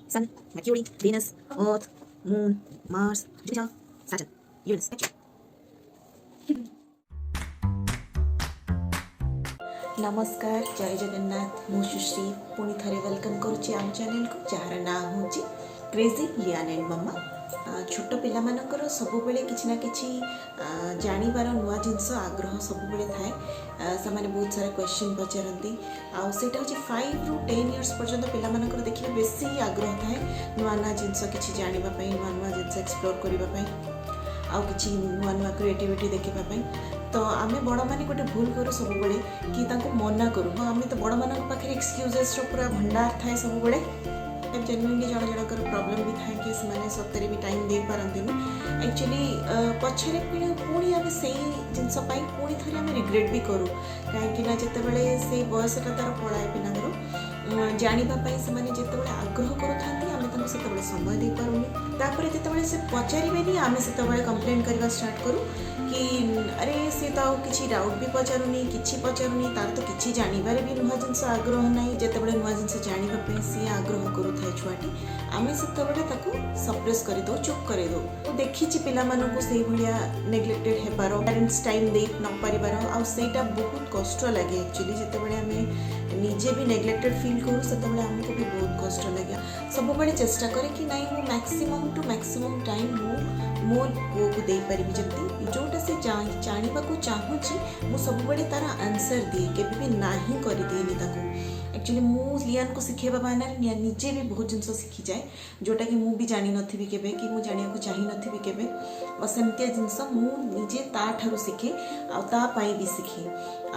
Sun, Mercury, Venus, Earth, Moon, Mars, Jupiter, Saturn, Uranus, Neptune. नमस्कार जय जगन्नाथ मु सुश्री पुणी थे वेलकम करुच्ची आम चैनल को जार ना हूँ क्रेजी लियान एंड मम्मा। छोट पिला मानकर सब बेले किछि ना किछि जानिबार नुआ जिनस आग्रह सब बेले थाए से बहुत सारा क्वेश्चन पचारती आटा हूँ 5 ରୁ 10 इयर्स पर्यंत पिला मानकर देखिए बेसी आग्रह थाए नुआ नुआ जिनस किछि जानिबा नुआ नुआ जिनस एक्सप्लोर करने कि नुआ नुआ क्रिएटिविटी देखापी। तो आम बड़ मैंने गोटे भूल करूँ सब बेले कि मना करूँ हाँ आम तो बड़ मान पाखे एक्सक्यूजेस पूरा भंडार थाए सब बेले जेन्युइनली जन जनकर प्रॉब्लम भी थाए कि से सतरे भी टाइम दे पारती एक्चुअली पछरे पुणी आम से जिनस पुणी थे आम रिग्रेट भी करूँ कहीं जितेबाला से बयसटा तार पलाए पिलांर जानापी से जिते आग्रह करूँ आम से समय दे पारूनी तापर जिते से पचारे आम से कंप्लेन करवा स्टार्ट करूँ कि अरे सी तो किसी डाउट भी पचारूनी कि पचारूनी तार तो किसी जानवर भी नुआ जिनस आग्रह ना जिते नुआ जिनस जानापी सी आग्रह करूँ छुआटी आम से सप्रेस कर दो चुप कर दो तो देखी पिलाମାନଙ୍କୁ से भाया नेग्लेक्टेड हेबार पेरेंट्स टाइम दे न पारिबार आ सेटा बहुत कष्ट लगे एक्चुअली जितेबाला आम निजे भी नेग्लेक्टेड फील करूँ से आमको भी बहुत कष्ट लगे सब बड़े चेष्टा करे कि नहीं वो मैक्सिमम टू मैक्सिमम टाइम मो पुओ को दे पारिबी जल्दी जोटा से जानिबा को चाहूँगी मु सब बड़े तार आंसर दिए केबे भी नाही कर दिए एक्चुअली मु लियान को शिखेबा बाना निजे भी बहुत जिनस शिखी जाए जोटा कि मु भी जानी नथिबी केबे कि मु जानिया को चाहि नथिबी केबे और सेमतिया जिनस मु निजे ता ठारू शिखे आ ता पाई भी शिखे आ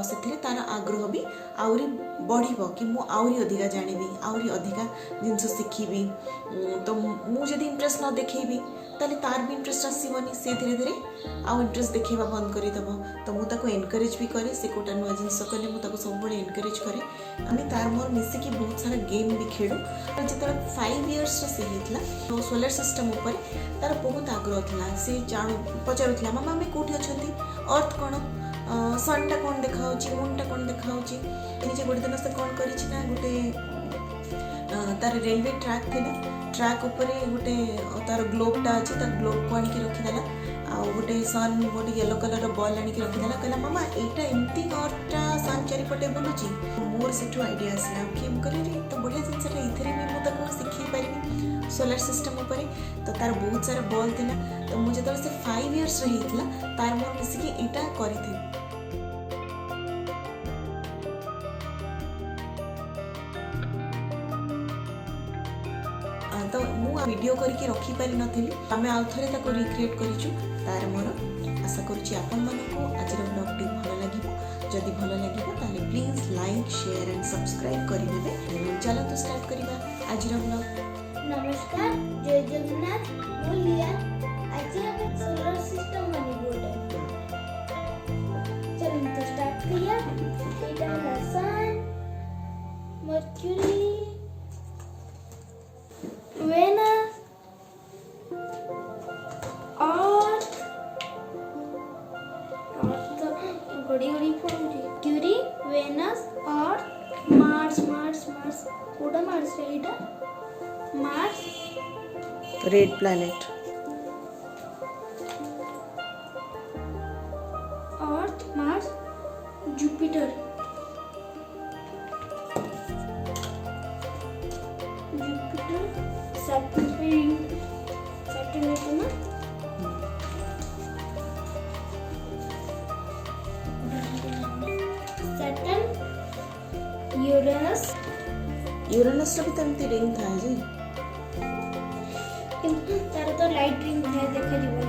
सेथिरे तार आग्रह भी आउरी बढ़िबो कि मु आउरी अधिका जानिबी आउरी अधिका जिनस शिखिबी। तो मु जदी इंटरेस्ट न देखेबी ताले तार भी इंटरेस्ट आसबनी से धीरे धीरे आउ इंटरेस्ट देखा बंद करदेव। तो मुझे एनकरेज भी करे से कोटा नुआ जिनस कले मुझे सब एनकरेज करे आम तार मोर मिसिकी बहुत सारा गेम भी खेलु जो 5 इयर्स से होता सोलर सिस्टम उपर तार बहुत आग्रह था सी पचारूला मामा आम कौटी अच्छा अर्थ कौन सनटा कौन देखा मूनटा कौन देखा निजे गोटे दिन से कौन कर गोटे तार रेलवे ट्रैक थिला ट्रैक उपरे गोटे तार ग्लोबटा अच्छे तार ग्लोब को आनिक रखीदेला आ गोटे सन गोटे येलो कलर बॉल आनिक रखीदेला कहला मामा एटा एमती अर्था सन चारिपटे बुलूची मोर सेठू आइडिया आसला कि कहली तो बढ़िया जिनसटा इथरे भी मुझे शिखी पारि सोलर सिस्टम उपरे तो तार बहुत सारा बॉल थिला तो मुझे से 5 इयर्स रही तार मोर मिसिकी एटा करी तो मु वीडियो करके रखी पारि नथिली आमे आउ थरे ताको रिक्रिएट करिछु तार मोर आशा करूछि आपन मानको आज ब्लॉग टी भलो लागिबो जदि भलो लागिबो ताले please like share and subscribe करि देबे। चलो तो स्टार्ट करिबा आज ब्लॉग। नमस्कार जय जगन्नाथ बोलिया आज हम सोलर सिस्टम बनी बोर्ड चलो तो स्टार्ट करिया एटा है सन मर्क्यूरी वेनस और तो बड़ी बड़ी मर्क्यूरी वेनस और मार्स मार्स मार्स कोडा मार्स एटा Mars red planet earth Mars Jupiter Saturn है ना सैटर्न यूरेनस यूरेनस भी तमती रिंग था जी किंतु तार तो लाइट रिंग है देखा जीवन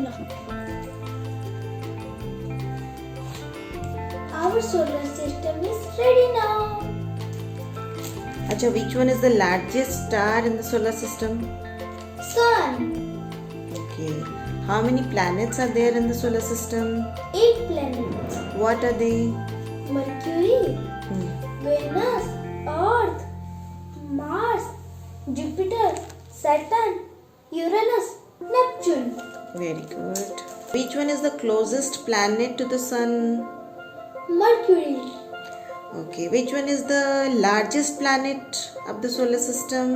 Mars. Our solar system is ready now. अच्छा, which one is the largest star in the solar system? Sun. Okay. How many planets are there in the solar system? 8 planets. What are they? Mercury, Hmm. Venus, Earth, Mars, Jupiter, Saturn, Uranus, Neptune. Very good. Which one is the closest planet to the sun? Mercury, Okay. Which one is the largest planet of the solar system?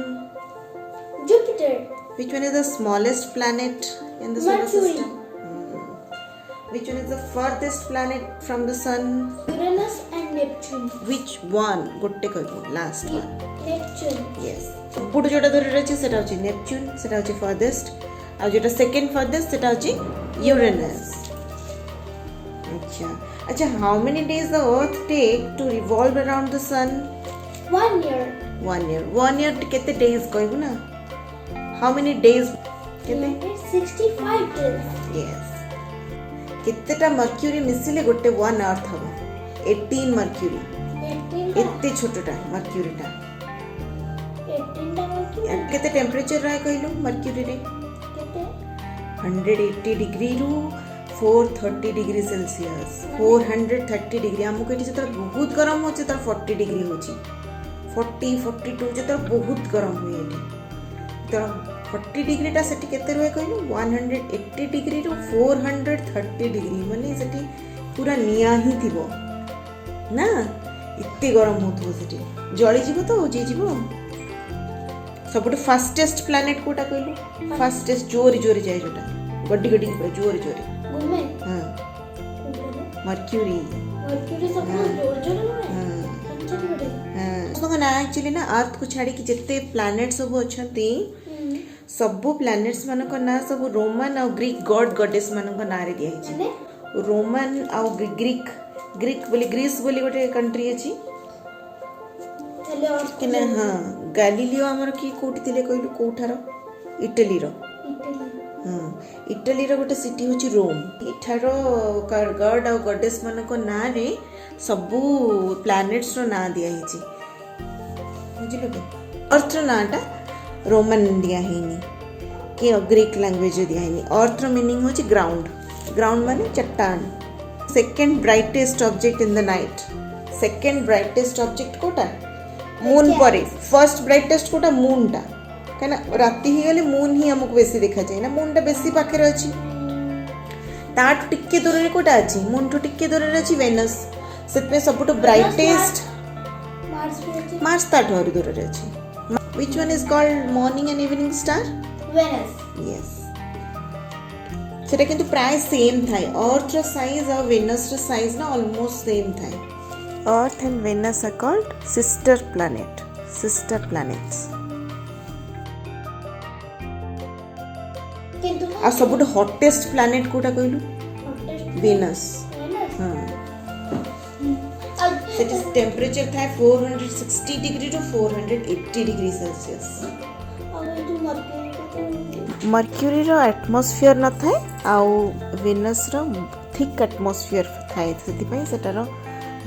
Jupiter, Which one is the smallest planet in the solar Mercury. system? Which one is the furthest planet from the sun? Uranus and Neptune. Which one? Gotte कहबो last one. Neptune. Yes. बुड जोटा दूर अछि सेटा होछि Neptune, सेटा होछि farthest, आ जोटा second farthest सेटा होछि यूरेनस. अच्छा, how many days the earth take to revolve around the sun? 1 year. 1 year. 1 year केते days कहबो ना? How many days? केते? 365 days. Yes. केतेटा मर्क्यूरी मिसिले गोटे 1 अर्थ हबो? 18 मर्क्यूरी. 18 एते छोटटा मर्क्यूरीटा. 18 टा Mercury. केते टेम्परेचर रहे कहलु मर्क्यूरी रे? केते? 180 डिग्री रु 430 डिग्री सेल्सियस. 430 डिग्री हमको एठी जतर बहुत गरम होचे तर 40 डिग्री होची. 40 42 जतर बहुत गरम हुए एठी. तर 40 डिग्री टा सेठी केते रहे कहलु? 180 डिग्री रु 430 डिग्री माने सेठी पूरा निया ही थिबो ना. इत्ते गरम होथबो सेठी. जळी जीवो तो जी जीवो. सबुठ फास्टेस्ट प्लैनेट कोटा कहलु? फास्टेस्ट जोर जोर जाए जोटा गड्डी गड्डी पूरा जोर जोर. घूमे. हां, घूमे. मर्क्यूरी. मर्क्यूरी सब हाँ. जोर जोर घूमे. हां अच्छा घूमे. हां. तो ना एक्चुअली ना अर्थ को छाड़ी कि जत्ते प्लैनेट सब अछंती सबु प्लैनेट्स मान को ना सब रोमन और ग्रीक गॉड गॉडेस मान को ना रे दिया हिची. माने रोमन और ग्रीक बोली ग्रीस बोली गोटे कंट्री अछि तले और कि ना. हां, गैलीलियो हमर की कोठी थिले कहलु कोठार? इटली रो. इटली. हाँ, इटली रो गोटे सिटी होची रोम. इठारो गॉड और गॉडेस मान को ना रे सबु प्लैनेट्स रो ना दिया हिची. बुझिलो के? अर्थ रो नाटा रोमन दिया हिनी कि ग्रीक लैंग्वेज दिया हिनी. अर्थ रो मीनिंग होची ग्राउंड. ग्राउंड माने चट्टान. Second brightest object in the night. Second brightest object कोटा? मून परे. फर्स्ट ब्राइटेस्ट कोटा? मून टा. कहना राती ही गले मून ही हमको बेसी देखा जाए ना. मून टा बेसी पाखे रे अछि. ताट टिक्के दूर रे कोटा अछि? मून टू टिक्के दूर रे अछि वेनस. सेतमे सबटो ब्राइटेस्ट मार्स पे है. मार्स ताट और दूर रे अछि. Which one is called morning and evening star? Venus. Yes. सेटा किंतु प्राय सेम थाए. अर्थ रो साइज और वेनस रो साइज ना ऑलमोस्ट सेम थाए. Earth and Venus are called sister planet. Sister planets. किंतु आ सबटो हॉटेस्ट प्लैनेट कोटा कहलु? वेनस. वेनस. हां. अब सेटा टेम्परेचर थाए 460 डिग्री टू 480 डिग्री सेल्सियस. जो मर्क्यूरी को मर्क्यूरी रो एटमॉस्फेयर न थाए आउ वेनस रो थिक एटमॉस्फेयर थाए. सेति पई सेटार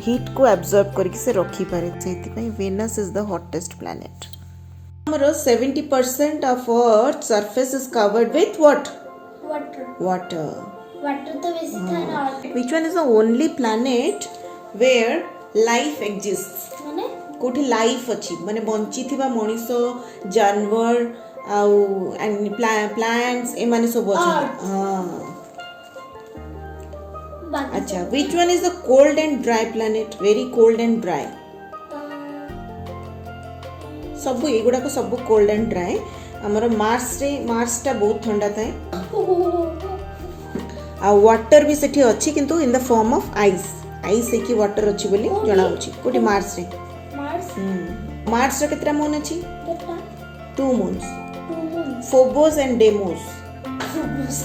हीट को एब्जॉर्ब करके से रखी पारे. सेति पई Venus is the hottest planet. हमरो 70% of earth surface is covered with what? Water. Water. Water तो बेसी था ना. Which one is the only planet where life exists? माने कोठी लाइफ अछि माने बंची थिबा मनिषो जानवर आउ एंड प्लांट्स ए माने सब अछि. हां. बाकी अच्छा, which one is the cold and dry planet? Very cold and dry. सब एगुडा को सब कोल्ड एंड ड्राई. हमर मार्स टा बहुत ठंडा थाए. आ वाटर भी सेठी अछि किंतु in the form of ice. Ice है कि वाटर अछि बोली जणा होछि. कोठी मार्स रे. मार्स. मार्स रे केतरा मून अछि? केटा? 2 moons. 2 moons. Phobos and Deimos. Phobos.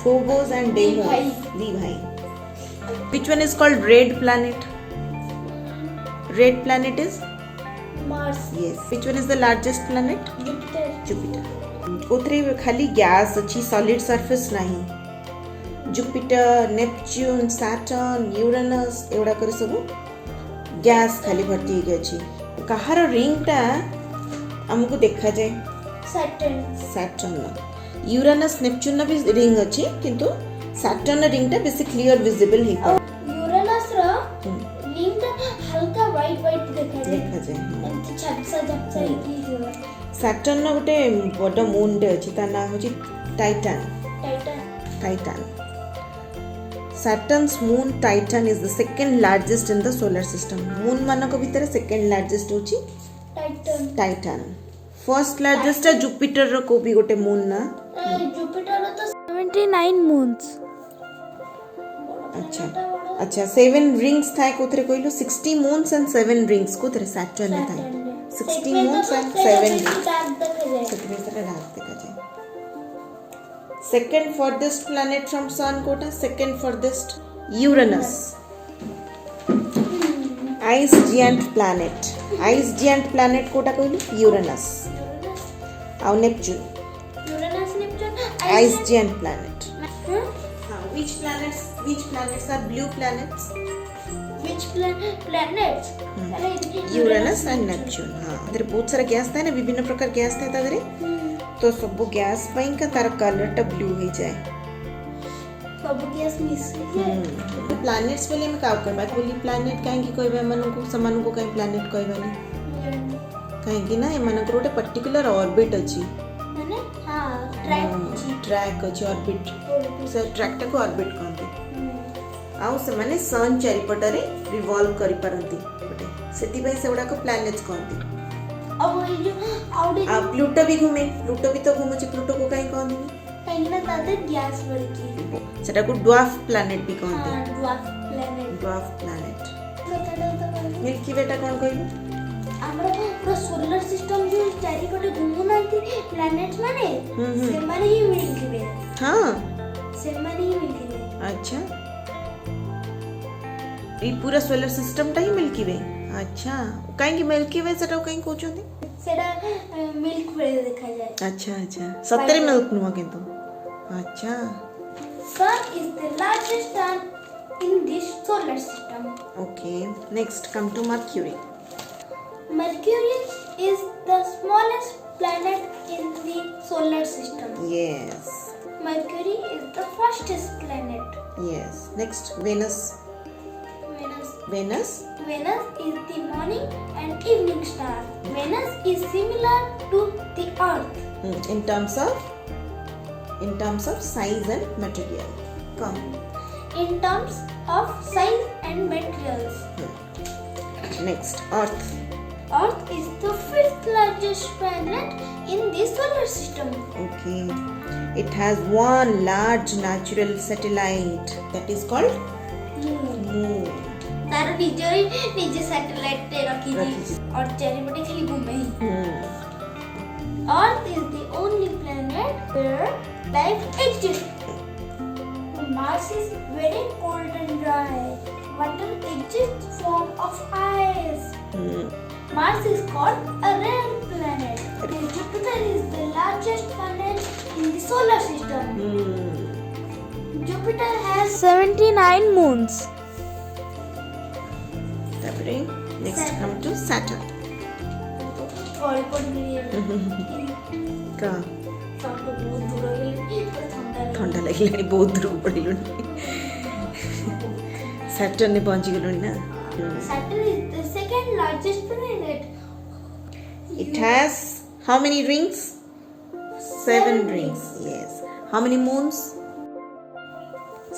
Phobos and Deimos. Levi. Levi. Which one is called red planet? Red planet is? Mars. Yes. Which one is the largest planet? Jupiter. Jupiter. कोथरे खाली gas अछि, solid surface नहीं. Jupiter, Neptune, Saturn, Uranus एवडा करे सब gas खाली भर्ती हो अछि. कहार रिंगटा आमको देखा जाए सैटर्न सैटर्न यूरानस नेपच्यून भी रिंग अच्छी किंतु सैटर्न रिंगटा बेसी क्लियर विजिबल हे यूरेनस रो रिंगटा हल्का वाइट वाइट देखा जाए एमती झपसा झपसा ହେଇକି ଥିବ सैटर्न गोटे बड़ मून टे अच्छी तार नाम हूँ Titan Titan Titan Saturn's moon Titan is the second largest in the solar system. Moon मानक भितर second largest होची टाइटन Titan. First largest है Jupiter रो को भी गोटे moon ना. जुपिटर रो तो 79 मून्स अच्छा 7 rings था कोथरे कोइलो 60 moons and 7 rings कोथरे Saturn में था 60 moons and 7 rings. कितने सारे रात देखा जाए. Second farthest planet from Sun Kota second farthest Uranus. Ice giant planet. Ice giant planet Kota कोइलो Uranus. और Neptune. Uranus Neptune Ice giant planet. Which planets are blue planets? Which planets? Uranus and Neptune. हाँ, इधर बहुत सारा gas था ना विभिन्न प्रकार गैस था इधर तो सब गैस पाइन का तार कलर टा ब्लू हो जाए सब गैस मिस प्लैनेट्स बोले में का करबा बोली प्लैनेट काहे की कहबे मन को समान को काहे प्लैनेट कहबानी काहे की ना मन को गोटे पर्टिकुलर ऑर्बिट अछि माने हां ट्रैक अछि ऑर्बिट से ट्रैक टा को ऑर्बिट कहते आउ से माने सन चारिपटरे रिवॉल्व करि परंती सेति पई सेउडा को प्लैनेट्स कहते अब ये जो आउट आ प्लूटो भी घूमे प्लूटो भी तो घूमे प्लूटो को काहे कहते कहीं ना ताते गैस बड़की सेटा को ड्वार्फ प्लैनेट भी कहते हां ड्वार्फ प्लैनेट मिल्की वे टा कोन कहलु हमरा पूरा सोलर सिस्टम जो चारि पटे घूमु नांती प्लैनेट्स माने से माने ही मिल्की वे हां से माने ही मिल्की वे अच्छा ये पूरा सोलर सिस्टम टा ही मिल्की वे अच्छा काहे की मिल्की वे सेटा काहे कोचोंदी सेटा मिल्क वे देखा जाए अच्छा सत्तरी मिल्क नुआ किंतु अच्छा sun is the largest star in this solar system okay next come to Mercury mercury is the smallest planet in the solar system yes mercury is the fastest planet yes next Venus Venus is the morning and evening star. Venus is similar to the Earth. in terms of size and material come In terms of size and materials, next earth Earth is the fifth largest planet in the solar system. okay it has one large natural satellite that is called moon तार निजे satellite ते रखी जी और चारिपटे खाली घूमे ही Earth is the only planet where life exists. Mars is very cold and dry. Water exists form of ice. Mars is called a red planet. Jupiter is the largest planet in the solar system. Jupiter has 79 moons. next come to Saturn और पड़ गई का सब तो बहुत दूर हो गई ठंडा लगे बहुत दूर पड़े सैटर्न ने पहुंची गए ना Saturn is the second largest planet. it has how many rings 7 rings yes how many moons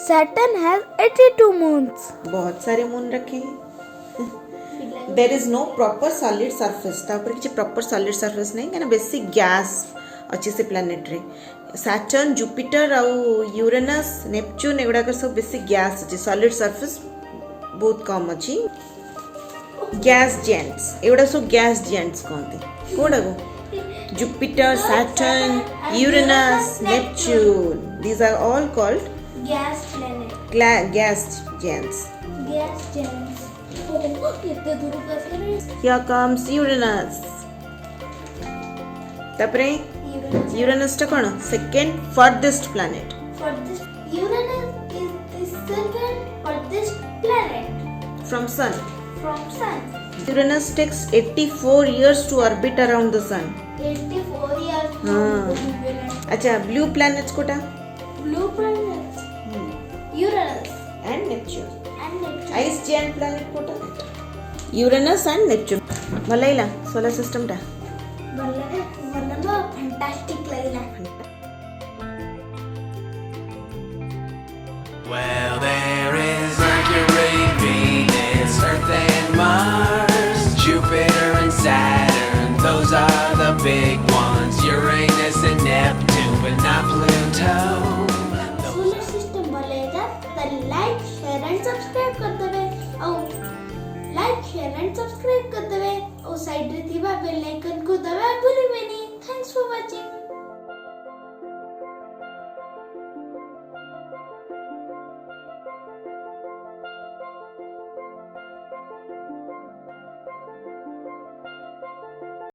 Saturn has 82 moons. बहुत सारे मून रखे हैं there is no proper solid surface ता ऊपर किछि प्रॉपर सॉलिड सरफेस नहीं कहना बेसिक गैस अच्छे से प्लैनेट रे सैटर्न जुपिटर और यूरेनस नेपच्यून एगुड़ा कर सब बेसिक गैस अच्छे सॉलिड सरफेस बहुत कम अच्छी गैस जेंट्स एगुड़ा सब गैस जेंट्स कहते कोड़ा गो Jupiter Saturn Uranus Neptune these are all called Gas planet. gas giants Gas giants. कितने दूर कैसे रहे? here comes Uranus तापरे Uranus टा कौन second farthest planet Uranus is the second farthest planet from sun from sun. Uranus takes 84 years to orbit around the sun. 84 years. अच्छा, blue planets Kota? Blue planets. Uranus And Neptune. and Neptune. Ice giant planet Kota? Uranus and Neptune. ଭଲ ଲାଗିଲା solar system ଟା? ଭଲ fantastic ଲାଗିଲା. Well, there is Mercury, Venus, Earth and Mars, Jupiter and Saturn, those are the big ones. Uranus and Neptune, but not Pluto. Solar system बोलेगा तो like share and subscribe कर देबे और like share and subscribe कर देबे और side रे थिबा बेल आइकन को